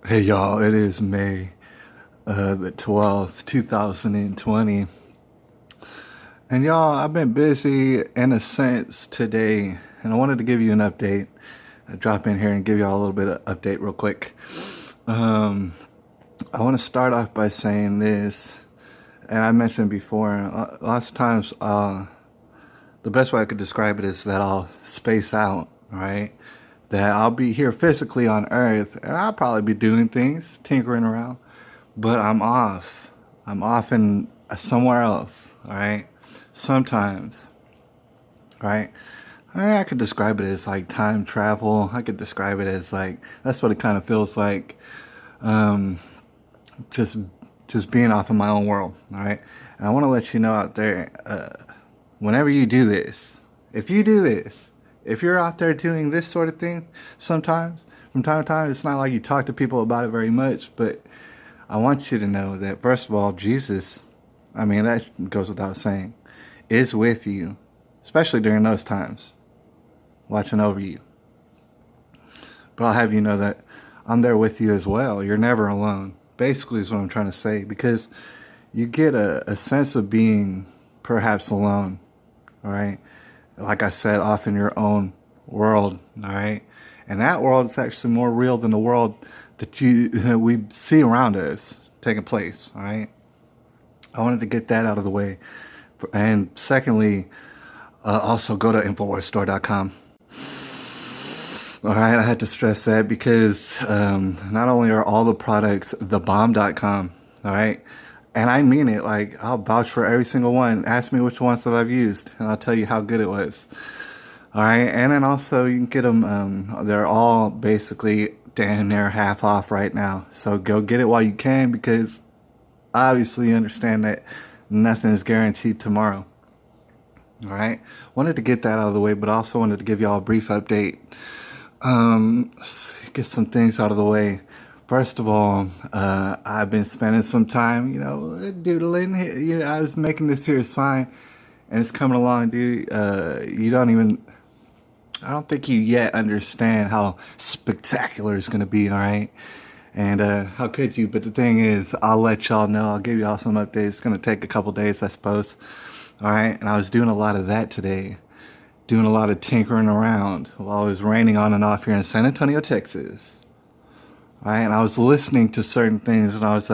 Hey y'all, it is May the 12th, 2020. And y'all, I've been busy in a sense today, and I wanted to give you an update. I drop in here and give y'all a little bit of update real quick. Um, I want to start off by saying this, and I mentioned before, lots of times, the best way I could describe it is that I'll space out, right? That I'll be here physically on Earth, and I'll probably be doing things, tinkering around, but I'm off. I'm off in somewhere else, all right? Sometimes, right? I could describe it as like time travel. I could describe it as like that's what it kind of feels like. Um, just just being off in my own world, all right? And I want to let you know out there, whenever you do this, if you do this, if you're out there doing this sort of thing, sometimes from time to time, it's not like you talk to people about it very much, but I want you to know that, first of all, Jesus, I mean, that goes without saying, is with you, especially during those times, watching over you. But I'll have you know that I'm there with you as well. You're never alone, basically, is what I'm trying to say, because you get a sense of being perhaps alone, all right? Like I said, off in your own world, all right? And that world is actually more real than the world that we see around us taking place, all right? I wanted to get that out of the way. And secondly, also go to InfoWarsStore.com. All right, I had to stress that because not only are all the products thebomb.com, all right, and I mean it, like I'll vouch for every single one. Ask me which ones that I've used, and I'll tell you how good it was. All right, and then also you can get them, they're all basically damn near half off right now. So go get it while you can because obviously you understand that nothing is guaranteed tomorrow. All right, wanted to get that out of the way, but also wanted to give y'all a brief update. Let's get some things out of the way. First of all, I've been spending some time, doodling. I was making this here sign, and it's coming along, dude. I don't think you yet understand how spectacular it's gonna be. All right, and how could you? But the thing is, I'll let y'all know. I'll give y'all some updates. It's gonna take a couple days, I suppose. All right, and I was doing a lot of that today, doing a lot of tinkering around while it was raining on and off here in San Antonio, Texas. All right, and I was listening to certain things and I was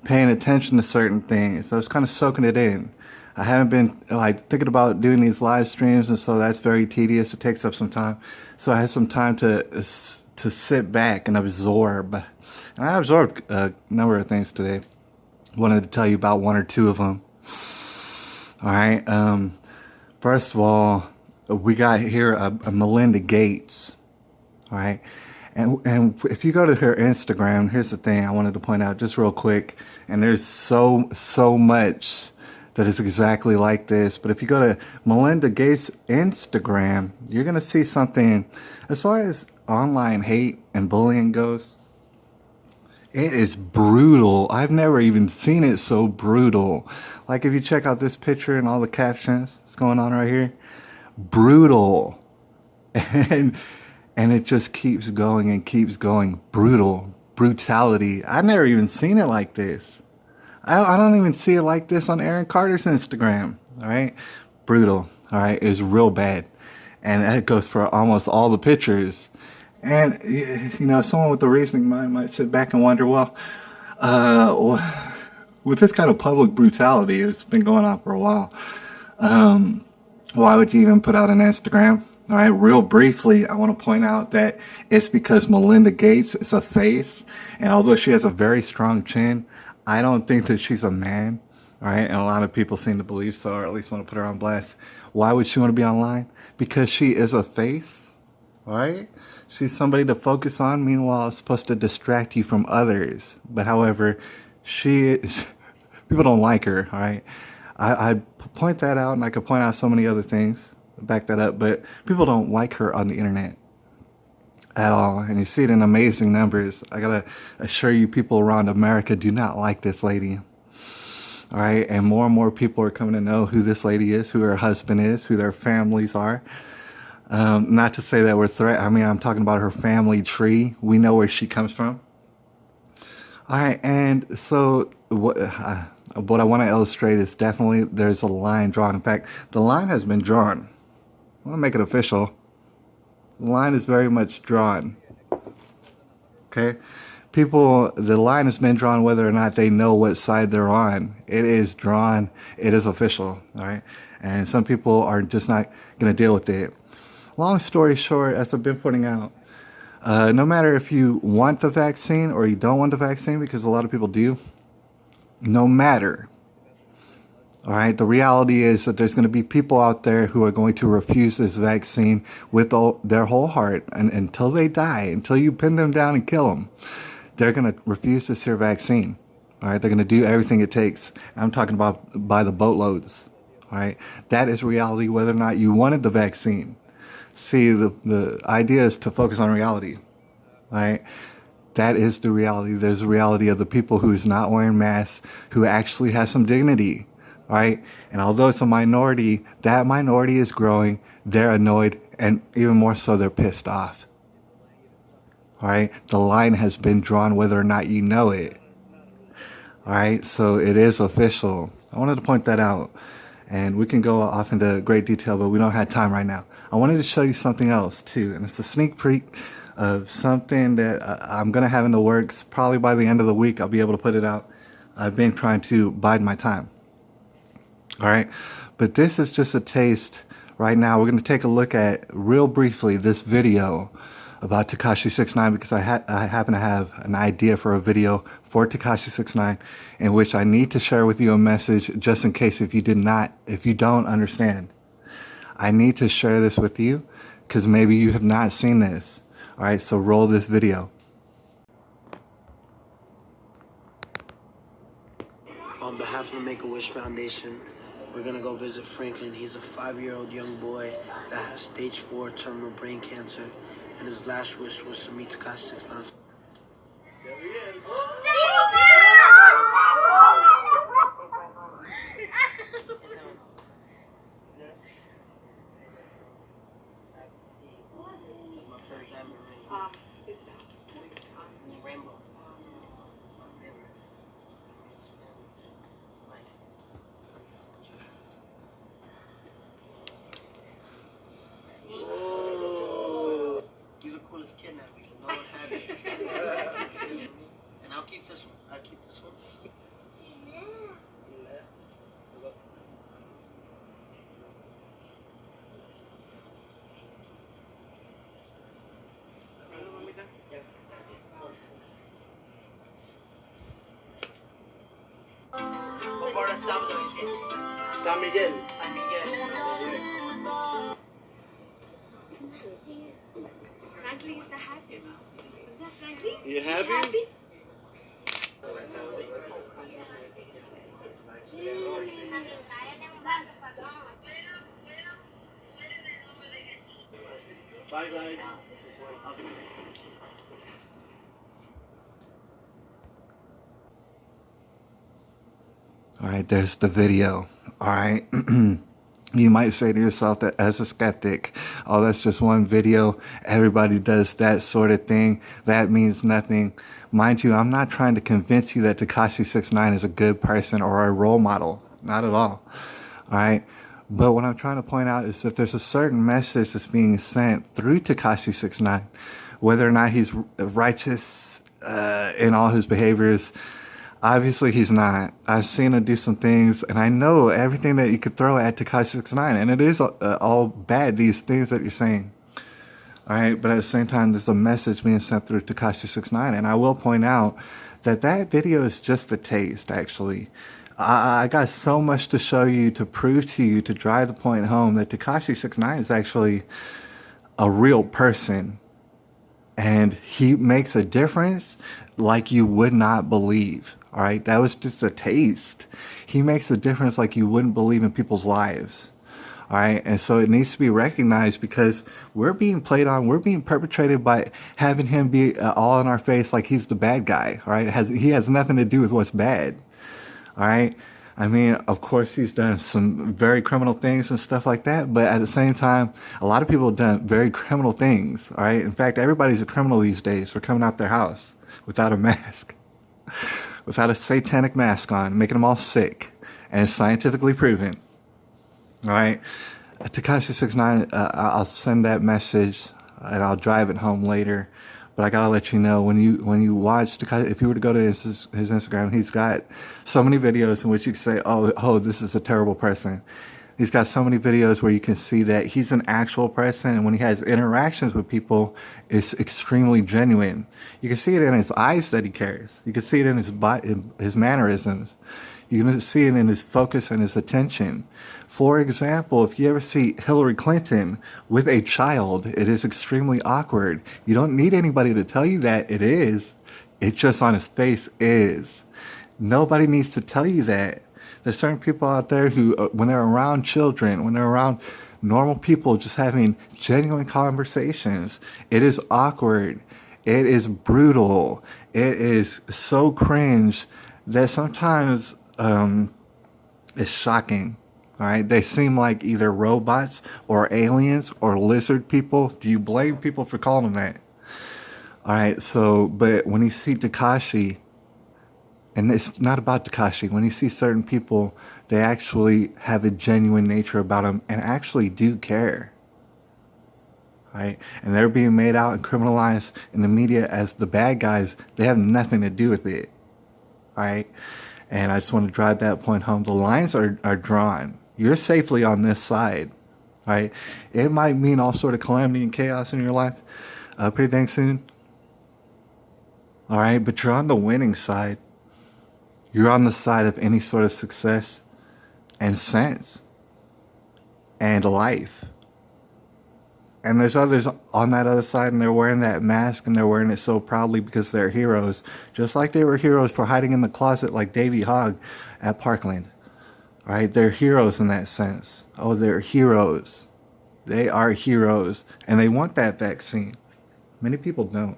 paying attention to certain things. I was kind of soaking it in. I haven't been like thinking about doing these live streams, and so that's very tedious. It takes up some time. So I had some time to sit back and absorb. And I absorbed a number of things today. Wanted to tell you about one or two of them. All right. First of all, we got here a Melinda Gates. All right. And if you go to her Instagram, here's the thing I wanted to point out just real quick. And there's so much that is exactly like this. But if you go to Melinda Gates' Instagram, you're going to see something as far as online hate and bullying goes. It is brutal. I've never even seen it so brutal. Like if you check out this picture and all the captions that's going on right here, brutal. And and it just keeps going and keeps going. Brutality. I've never even seen it like this. I don't even see it like this on Aaron Carter's Instagram. All right, brutal. All right, it's real bad, and that goes for almost all the pictures. And someone with a reasoning mind might sit back and wonder, well, with this kind of public brutality, it's been going on for a while. Why would you even put out an Instagram? All right, real briefly, I want to point out that it's because Melinda Gates is a face, and although she has a very strong chin, I don't think that she's a man. All right, and a lot of people seem to believe so, or at least want to put her on blast. Why would she want to be online? Because she is a face, right? She's somebody to focus on. Meanwhile, it's supposed to distract you from others. But however, people don't like her, all right? I point that out, and I could point out so many other things to back that up, but people don't like her on the internet at all, and you see it in amazing numbers. I gotta assure you, people around America do not like this lady, all right? And more people are coming to know who this lady is, who her husband is, who their families are. Not to say that we're I'm talking about her family tree. We know where she comes from. All right, and so what I want to illustrate is definitely there's a line drawn. In fact, the line has been drawn. I want to make it official. The line is very much drawn. Okay? People, the line has been drawn whether or not they know what side they're on. It is drawn. It is official. All right? And some people are just not going to deal with it. Long story short, as I've been pointing out, no matter if you want the vaccine or you don't want the vaccine, because a lot of people do, no matter, all right, the reality is that there's going to be people out there who are going to refuse this vaccine with their whole heart, and until they die, until you pin them down and kill them, they're going to refuse this here vaccine. All right, they're going to do everything it takes. I'm talking about by the boatloads. All right, that is reality whether or not you wanted the vaccine. See, the idea is to focus on reality. All right, that is the reality. There's the reality of the people who's not wearing masks, who actually has some dignity. All right, and although it's a minority, that minority is growing. They're annoyed, and even more so, they're pissed off. All right, the line has been drawn whether or not you know it. All right, so it is official. I wanted to point that out, and we can go off into great detail, but we don't have time right now. I wanted to show you something else too, and it's a sneak peek of something that I'm gonna have in the works. Probably by the end of the week, I'll be able to put it out. I've been trying to bide my time. All right, but this is just a taste. Right now, we're going to take a look at, real briefly, this video about Tekashi 6ix9ine, because I happen to have an idea for a video for Tekashi 6ix9ine in which I need to share with you a message, just in case if you don't understand. I need to share this with you because maybe you have not seen this. All right, so roll this video. On behalf of the Make-A-Wish Foundation, we're going to go visit Franklin. He's a 5-year-old young boy that has stage 4 terminal brain cancer, and his last wish was to meet Tekashi 6ix9ine. You're the coolest kid now. We can know what happens. And I'll keep this one. I'll keep this one. What part of Salvador is it? San Miguel. San Miguel. Franklin is not happy. Is that Franklin? You happy? Bye, guys. All right, there's the video. All right. You might say to yourself that as a skeptic, oh, that's just one video. Everybody does that sort of thing. That means nothing. Mind you, I'm not trying to convince you that Tekashi 6ix9ine is a good person or a role model. Not at all. All right. But what I'm trying to point out is that there's a certain message that's being sent through Tekashi 6ix9ine, whether or not he's righteous in all his behaviors. Obviously, he's not. I've seen him do some things, and I know everything that you could throw at Tekashi 6ix9ine, and it is all bad, these things that you're saying. All right, but at the same time, there's a message being sent through Tekashi 6ix9ine, and I will point out that that video is just a taste, actually. I got so much to show you, to prove to you, to drive the point home that Tekashi 6ix9ine is actually a real person, and he makes a difference like you would not believe. All right, that was just a taste. He makes a difference like you wouldn't believe in people's lives. All right, and so it needs to be recognized because we're being played on. We're being perpetrated by having him be all in our face like he's the bad guy. All right, he has nothing to do with what's bad. All right, I mean, of course, he's done some very criminal things and stuff like that. But at the same time, a lot of people have done very criminal things. All right, in fact, everybody's a criminal these days for coming out their house without a mask. without a satanic mask on, making them all sick, and it's scientifically proven. All right, Tekashi 69. I'll send that message and I'll drive it home later. But I gotta let you know, when you watch Tekashi, if you were to go to his Instagram, he's got so many videos in which you can say, oh, this is a terrible person. He's got so many videos where you can see that he's an actual person, and when he has interactions with people, it's extremely genuine. You can see it in his eyes that he cares. You can see it in his body, his mannerisms. You can see it in his focus and his attention. For example, if you ever see Hillary Clinton with a child, it is extremely awkward. You don't need anybody to tell you that it is. It just on his face is. Nobody needs to tell you that. There's certain people out there who, when they're around children, when they're around normal people just having genuine conversations, it is awkward. It is brutal. It is so cringe that sometimes it's shocking. All right, they seem like either robots or aliens or lizard people. Do you blame people for calling them that? All right, so, but when you see Tekashi, and it's not about Tekashi, when you see certain people, they actually have a genuine nature about them and actually do care. Right? And they're being made out and criminalized in the media as the bad guys. They have nothing to do with it. Right? And I just want to drive that point home. The lines are drawn. You're safely on this side. Right? It might mean all sort of calamity and chaos in your life pretty dang soon. All right? But you're on the winning side. You're on the side of any sort of success and sense and life. And there's others on that other side, and they're wearing that mask, and they're wearing it so proudly because they're heroes. Just like they were heroes for hiding in the closet like Davy Hogg at Parkland. Right? They're heroes in that sense. Oh, they're heroes. They are heroes. And they want that vaccine. Many people don't.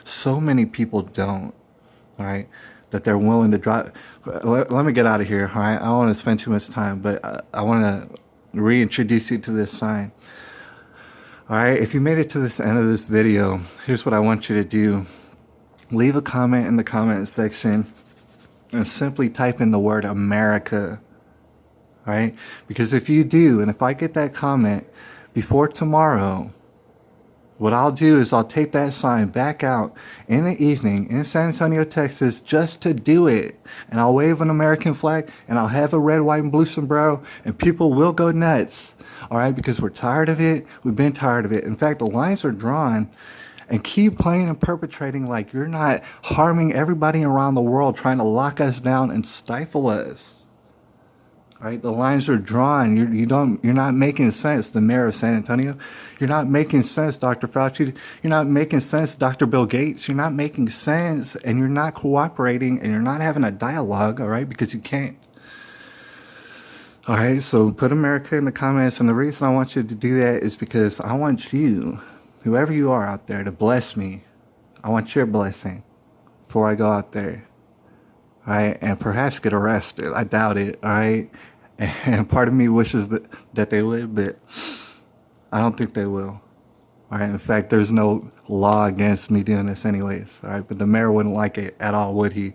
So many people don't. All right? That they're willing to drive. Let me get out of here. All right? I don't want to spend too much time, but I want to reintroduce you to this sign. All right? If you made it to this end of this video, here's what I want you to do. Leave a comment in the comment section and simply type in the word America. All right? Because if you do, and if I get that comment before tomorrow, what I'll do is I'll take that sign back out in the evening in San Antonio, Texas, just to do it. And I'll wave an American flag, and I'll have a red, white, and blue sombrero, and people will go nuts. All right? Because we're tired of it. We've been tired of it. In fact, the lines are drawn. And keep playing and perpetrating like you're not harming everybody around the world, trying to lock us down and stifle us. Right? The lines are drawn. You're not making sense, the mayor of San Antonio. You're not making sense, Dr. Fauci. You're not making sense, Dr. Bill Gates. You're not making sense, and you're not cooperating, and you're not having a dialogue, all right, because you can't. All right, so put America in the comments, and the reason I want you to do that is because I want you, whoever you are out there, to bless me. I want your blessing before I go out there. All right, and perhaps get arrested. I doubt it, all right? And part of me wishes that they would, but I don't think they will. All right, in fact, there's no law against me doing this anyways, all right? But the mayor wouldn't like it at all, would he?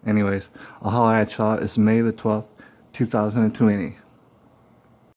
Anyways, I'll holler at y'all. It's May the 12th, 2020.